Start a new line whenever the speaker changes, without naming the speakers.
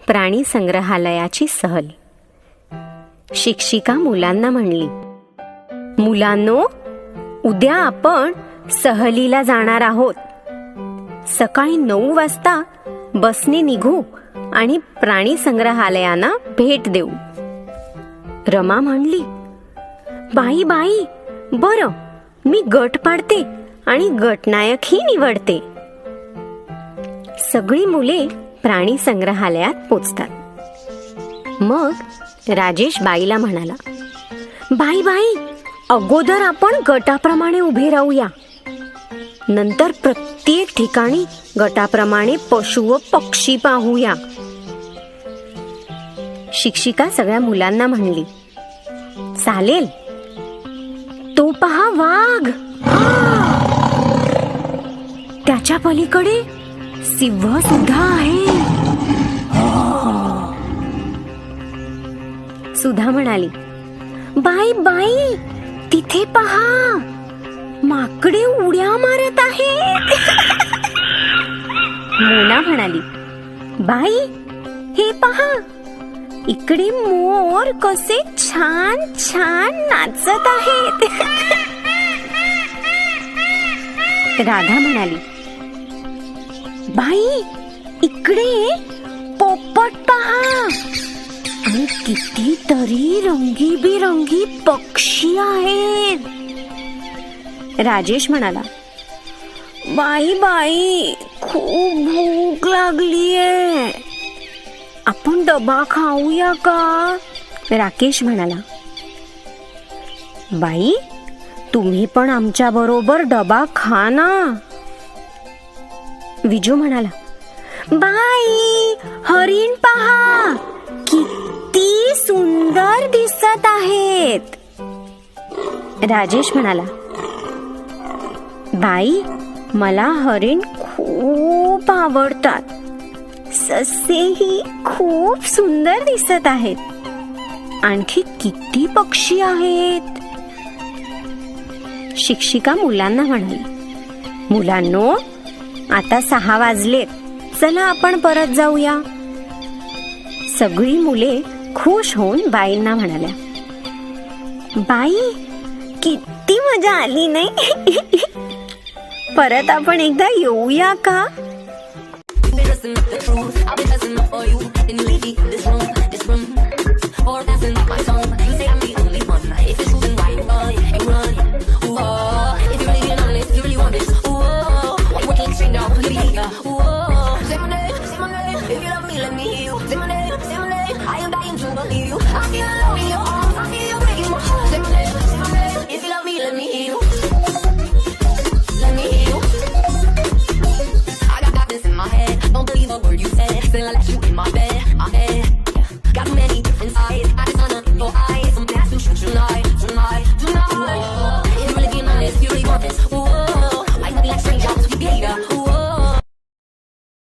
प्राणी संग्रहालयाची सहल. शिक्षिका मुलांना म्हणली, मुलांनो, उद्या आपण सहलीला जाणार आहोत. सकाळी 9 वाजता बसने निघू आणि प्राणी संग्रहालयांना भेट देऊ. रमा म्हणली, बाई बाई, बरं, मी गट पाडते आणि गटनायकही निवडते. सगळी मुले प्राणी संग्रहालयात पोचतात. मग राजेश बाईला म्हणाला, बाई बाई, अगोदर आपण गटाप्रमाणे उभे राहूया. नंतर प्रत्येक ठिकाणी गटाप्रमाणे पशु व पक्षी पाहूया. शिक्षिका सगळ्या मुलांना म्हणली, चालेल. तो पहा वाघ, त्याच्या पलीकडे सिंह सुद्धा आहे. सुधा म्हणाली, बाई बाई, तिथे पहा, माकडे उड्या मारत आहेत. मोना म्हणाली, बाई, हे पहा, इकडे मोर कसे छान छान नाचत आहेत. राधा म्हणाली, बाई, इकडे पोपट पहा आणि कितीतरी रंगीबिरंगी पक्षी आहेत. राजेश म्हणाला, बाई बाई, खूप भूक लागलीये, आपण डबा खाऊया का? राकेश म्हणाला, बाई, तुम्ही पण आमच्या बरोबर डबा खा ना. विजू म्हणाला, बाई, हरिण पहा, किती सुंदर दिसत आहेत. राजेश म्हणाला, बाई, मला हरिण खूप आवडतात. ससेही खूप सुंदर दिसत आहेत. आणखी किती पक्षी आहेत. शिक्षिका मुलांना म्हणाली, मुलांनो, आता 6 वाजलेत, चला आपण परत जाऊया. सगळी मुले खुश होऊन बाईंना म्हणाल्या, बाई, किती मजा आली नाही. परत आपण एकदा येऊया का?
Don't believe a word you said. Feel like you